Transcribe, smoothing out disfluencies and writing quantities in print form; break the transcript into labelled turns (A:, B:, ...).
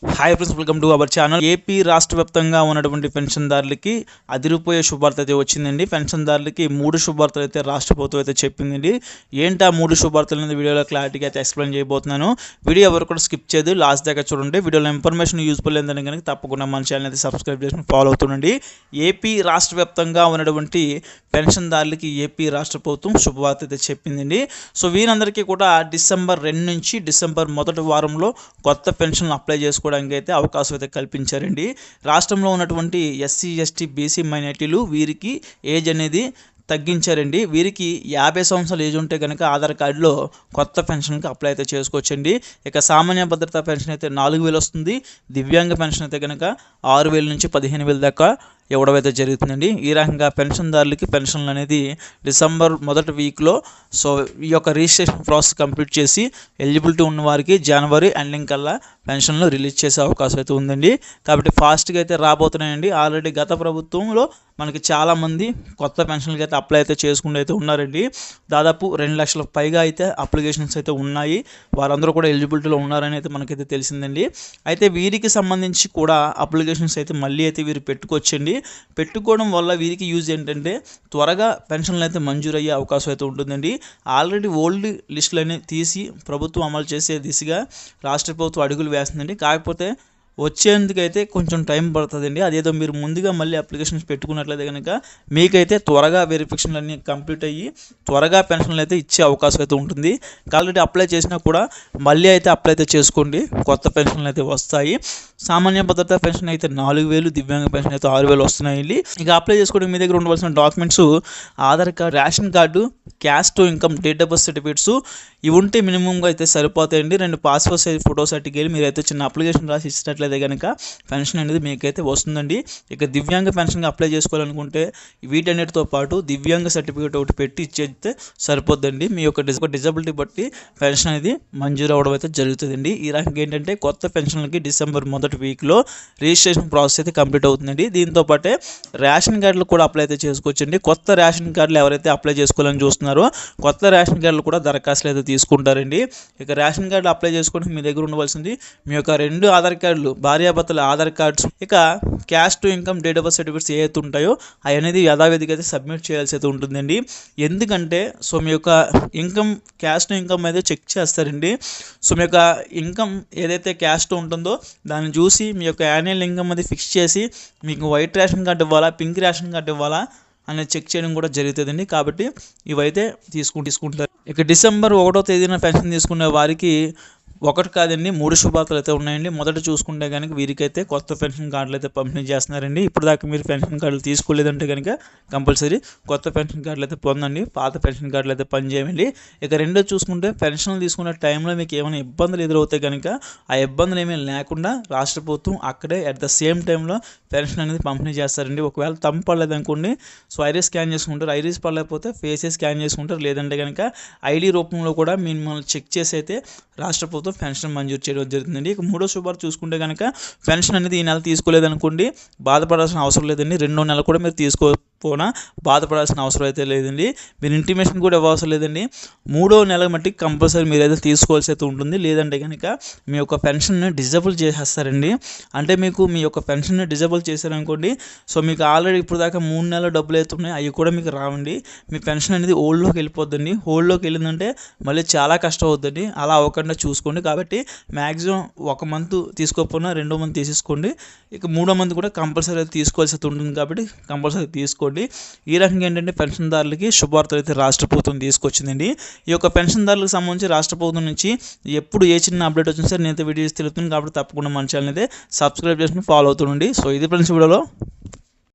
A: Hi friends, welcome to our channel. AP రాష్ట్ర వ్యాప్తంగా ఉన్నటువంటి పెన్షన్దారులకి అదిరిపోయే శుభార్త అయితే వచ్చిందండి. పెన్షన్దారులకి 3 శుభార్తలు అయితే రాష్ట్ర ప్రభుత్వం అయితే చెప్పిందండి. ఏంటి ఆ 3 శుభార్తలు అనేది వీడియోలో క్లారిటీగా అయితే ఎక్స్ప్లెయిన్ చేయబోతున్నాను. వీడియో ఎవరు కూడా స్కిప్ చేయదు, లాస్ట్ దాకా చూడండి. వీడియోలో ఇన్ఫర్మేషన్ యూస్ఫుల్ ఏంటంటే కనుక తప్పకుండా మన ఛానల్ అయితే సబ్స్క్రైబ్ చేసుకుని ఫాలో అవుతుండండి. ఏపీ రాష్ట్ర వ్యాప్తంగా ఉన్నటువంటి పెన్షన్దారులకి ఏపీ రాష్ట్ర ప్రభుత్వం శుభవార్త అయితే చెప్పిందండి. సో వీరందరికీ కూడా డిసెంబర్ 2 నుంచి డిసెంబర్ మొదటి వారంలో కొత్త పెన్షన్లు అప్లై చేసుకోవడానికి అయితే అవకాశం అయితే కల్పించారండి. రాష్ట్రంలో ఉన్నటువంటి ఎస్సీ, ఎస్టీ, బీసీ మైనారిటీలు వీరికి ఏజ్ అనేది తగ్గించారండి. వీరికి 50 సంవత్సరాల ఏజ్ ఉంటే కనుక ఆధార్ కార్డులో కొత్త పెన్షన్కి అప్లై అయితే చేసుకోవచ్చండి. ఇక సామాన్య భద్రతా పెన్షన్ అయితే 4000 వస్తుంది. దివ్యాంగ పెన్షన్ అయితే కనుక 6000 నుంచి 15000 దాకా ఇవ్వడం అయితే జరుగుతుందండి. ఈ రకంగా పెన్షన్దారులకి పెన్షన్లు అనేది డిసెంబర్ మొదటి వీక్లో సో ఈ యొక్క రిజిస్ట్రేషన్ ప్రాసెస్ కంప్లీట్ చేసి ఎలిజిబిలిటీ ఉన్న వారికి జనవరి ఎండింగ్ కల్లా పెన్షన్లు రిలీజ్ చేసే అవకాశం అయితే ఉందండి. కాబట్టి ఫాస్ట్గా అయితే రాబోతున్నాయండి. ఆల్రెడీ గత ప్రభుత్వంలో మనకి చాలామంది కొత్త పెన్షన్లకి అయితే అప్లై అయితే చేసుకుంటూ అయితే ఉన్నారండి. దాదాపు 2 లక్షలకు పైగా అయితే అప్లికేషన్స్ అయితే ఉన్నాయి. వారందరూ కూడా ఎలిజిబిలిటీలో ఉన్నారని అయితే మనకైతే తెలిసిందండి. అయితే వీరికి సంబంధించి కూడా అప్లికేషన్స్ అయితే మళ్ళీ అయితే వీరు పెట్టుకోవచ్చండి. పెట్టుకోవడం వల్ల వీరికి యూజ్ ఏంటంటే త్వరగా పెన్షన్లు అయితే మంజూరు అయ్యే అవకాశం అయితే ఉంటుందండి. ఆల్రెడీ ఓల్డ్ లిస్టులన్నీ తీసి ప్రభుత్వం అమలు చేసే దిశగా రాష్ట్ర ప్రభుత్వం అడుగులు వేస్తుందండి. కాకపోతే వచ్చేందుకైతే కొంచెం టైం పడుతుందండి. అదేదో మీరు ముందుగా మళ్ళీ అప్లికేషన్స్ పెట్టుకున్నట్లయితే కనుక మీకైతే త్వరగా వెరిఫికేషన్లు అన్నీ కంప్లీట్ అయ్యి త్వరగా పెన్షన్లు అయితే ఇచ్చే అవకాశం అయితే ఉంటుంది. కాబట్టి అప్లై చేసినా కూడా మళ్ళీ అయితే అప్లై అయితే చేసుకోండి, కొత్త పెన్షన్లు అయితే వస్తాయి. సామాన్య భద్రతా పెన్షన్ అయితే 4000, దివ్యాంగ పెన్షన్ అయితే 6000 వస్తున్నాయండి. ఇక అప్లై చేసుకోవడానికి మీ దగ్గర ఉండవలసిన documents Aadhaar card, ration card, caste income, date of birth certificates ఇవి ఉంటే మినిమంగా అయితే సరిపోతాయండి. 2 పాస్పోర్ట్ సైజ్ ఫోటోస్ అట్టుకెళ్ళి మీరైతే చిన్న అప్లికేషన్ రాసి ఇచ్చినట్లయితే కనుక పెన్షన్ అనేది మీకైతే వస్తుందండి. ఇక దివ్యాంగ పెన్షన్గా అప్లై చేసుకోవాలనుకుంటే వీటన్నిటితో పాటు దివ్యాంగ సర్టిఫికేట్ ఒకటి పెట్టి ఇచ్చేస్తే సరిపోద్దండి. మీ యొక్క డిజబిలిటీ బట్టి పెన్షన్ అనేది మంజూరు అవ్వడం అయితే జరుగుతుందండి. ఈ రకంగా ఏంటంటే కొత్త పెన్షన్లకి డిసెంబర్ మొదటి వీక్లో రిజిస్ట్రేషన్ ప్రాసెస్ అయితే కంప్లీట్ అవుతుందండి. దీంతో పాటే రేషన్ కార్డులు కూడా అప్లై అయితే చేసుకోవచ్చండి. కొత్త రేషన్ కార్డులు ఎవరైతే అప్లై చేసుకోవాలని చూస్తున్నారో కొత్త రేషన్ కార్డులు కూడా దరఖాస్తులు అయితే తీసుకుంటారండి. ఇక రేషన్ కార్డులు అప్లై చేసుకోవడానికి మీ దగ్గర ఉండవలసింది మీ యొక్క 2 ఆధార్ కార్డులు, భార్యాభర్తల ఆధార్ కార్డ్స్, ఇక caste income, date of birth certificates ఏవైతే ఉంటాయో అవి అనేది యథావిధిగా అయితే సబ్మిట్ చేయాల్సి అయితే ఉంటుందండి. ఎందుకంటే సో మీ యొక్క ఇన్కమ్, క్యాస్ట్ ఇన్కమ్ అయితే చెక్ చేస్తారండి. సో మీ యొక్క ఇన్కమ్ ఏదైతే క్యాస్ట్ ఉంటుందో దాన్ని చూసి మీ యొక్క యాన్యువల్ ఇన్కమ్ అది ఫిక్స్ చేసి మీకు వైట్ రేషన్ కార్డు ఇవ్వాలా, పింక్ రేషన్ కార్డు ఇవ్వాలా అనేది చెక్ చేయడం కూడా జరుగుతుందండి. కాబట్టి ఇవైతే తీసుకుంటారు. ఇక డిసెంబర్ 1వ తేదీన పెన్షన్ తీసుకునే వారికి ఒకటి కాదండి 3 శుభార్తలు అయితే ఉన్నాయండి. మొదట చూసుకుంటే కనుక వీరికైతే కొత్త పెన్షన్ కార్డులు అయితే పంపిణీ చేస్తున్నారండి. ఇప్పుడు దాకా మీరు పెన్షన్ కార్డులు తీసుకోలేదంటే కనుక కంపల్సరీ కొత్త పెన్షన్ కార్డులు అయితే పొందండి. పాత పెన్షన్ కార్డులు అయితే పనిచేయండి. ఇక రెండో చూసుకుంటే పెన్షన్లు తీసుకునే టైంలో మీకు ఏమైనా ఇబ్బందులు ఎదురవుతాయి కనుక ఆ ఇబ్బందులు ఏమీ లేకుండా రాష్ట్ర ప్రభుత్వం అక్కడే అట్ ద సేమ్ టైంలో పెన్షన్ అనేది పంపిణీ చేస్తారండి. ఒకవేళ తమ్ము పడలేదు అనుకోండి, సో ఐరీస్ స్కాన్ చేసుకుంటారు. ఐరీస్ పడలేకపోతే ఫేసెస్ స్కాన్ చేసుకుంటారు. లేదంటే కనుక ఐడి రూపంలో కూడా మిమ్మల్ని చెక్ చేసి అయితే రాష్ట్ర ప్రభుత్వం పెన్షన్ మంజూరు చేయడం జరుగుతుందండి. ఇక 3వ శుభార్త చూసుకుంటే కనుక పెన్షన్ అనేది ఈ నెల తీసుకోలేదనుకోండి, బాధపడాల్సిన అవసరం లేదండి. 2వ నెల కూడా మీరు తీసుకోకపోయినా బాధపడాల్సిన అవసరం అయితే లేదండి. మీరు ఇంటిమేషన్ కూడా ఇవ్వవసరం లేదండి. 3వ నెల మట్టికి కంపల్సరీ మీరైతే తీసుకోవాల్సి అయితే ఉంటుంది. లేదంటే కనుక మీ యొక్క పెన్షన్ని డిజబుల్ చేసేస్తారండి. అంటే మీకు మీ యొక్క పెన్షన్ని డిజబుల్ చేశారనుకోండి, సో మీకు ఆల్రెడీ ఇప్పుడు దాకా 3 నెలల డబ్బులు అయితే ఉన్నాయి, అవి కూడా మీకు రావండి. మీ పెన్షన్ అనేది ఓల్డ్లోకి వెళ్ళిపోద్దండి. హోల్డ్లోకి వెళ్ళిందంటే మళ్ళీ చాలా కష్టం అవుతుంది. అలా అవ్వకుండా చూసుకోండి. కాబట్టి మ్యాక్సిమం 1 మంత్ తీసుకోకపోయినా 2వ మంత్ తీసేసుకోండి. ఇక 3వ మంత్ కూడా కంపల్సరీ తీసుకోవాల్సి ఉంటుంది. కాబట్టి కంపల్సరీ తీసుకోండి. ఈ రకంగా ఏంటంటే పెన్షన్దారులకి శుభవార్తలు అయితే రాష్ట్ర ప్రభుత్వం తీసుకొచ్చిందండి. ఈ యొక్క పెన్షన్దారులకు సంబంధించి రాష్ట్ర ప్రభుత్వం నుంచి ఎప్పుడు ఏ చిన్న అప్డేట్ వచ్చినా సరే నేనైతే వీడియోస్ తెలుపుతుంది. కాబట్టి తప్పకుండా మన ఛానల్ అయితే సబ్స్క్రైబ్ చేసుకుని ఫాలో అవుతుండండి. సో ఇది ఫ్రెండ్స్ వీడియోలో.